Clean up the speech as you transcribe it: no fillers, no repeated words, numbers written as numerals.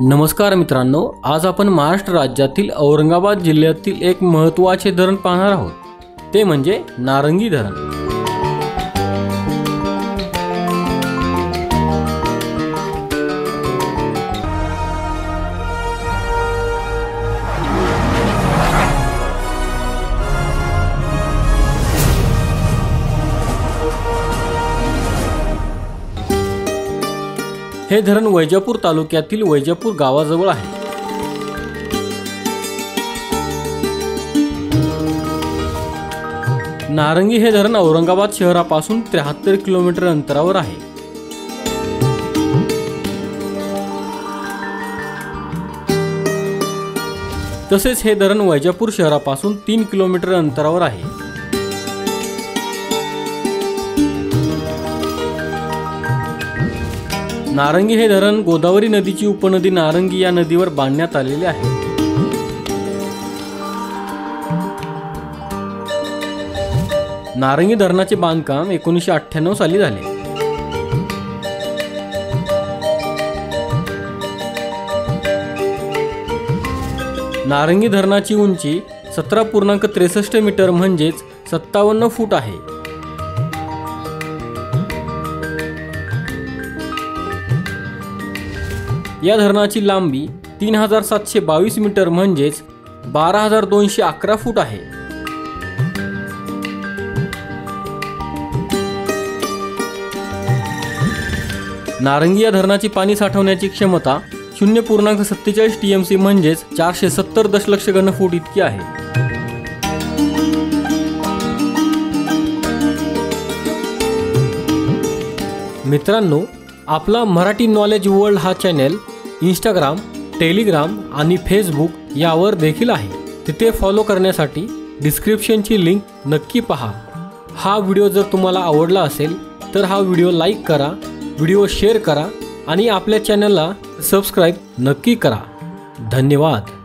नमस्कार मित्रांनो, आज आपण महाराष्ट्र राज्यातील औरंगाबाद जिल्ह्यातील एक महत्त्वाचे धरण पाहणार आहोत, ते म्हणजे नारंगी धरण। हे धरण वैजापूर तालुक्यातील वैजापूर गावाजवळ आहे। नारंगी हे धरण औरंगाबाद शहरापासून 73 किलोमीटर अंतरावर आहे। तसेच हे धरण वैजापूर शहरापासून 3 किलोमीटर अंतरावर आहे। नारंगी हे धरण गोदावरी नदीची उपनदी नारंगी या नदीवर बांधण्यात आलेले आहे। नारंगी धरणाचे बांधकाम 1998 साली झाले। नारंगी धरणाची उंची 17.63 मीटर म्हणजेच 57 फूट आहे। या धरणाची लांबी 3722 मीटर म्हणजेच 12211 फूट आहे। नारंगी या धरणाची पाणी साठवण्याची क्षमता 0.47 TMC म्हणजेच 470 दशलक्ष घनफूट इतकी आहे। मित्रांनो, आपला मराठी नॉलेज वर्ल्ड हा चॅनल इंस्टाग्राम, टेलिग्राम आणि फेसबुक यावर देखील आहे। तिथे फॉलो करण्यासाठी डिस्क्रिप्शनची लिंक नक्की पहा। हा व्हिडिओ जर तुम्हाला आवडला असेल तर हा व्हिडिओ लाईक करा, व्हिडिओ शेअर करा आणि आपल्या चॅनलला सबस्क्राईब नक्की करा। धन्यवाद।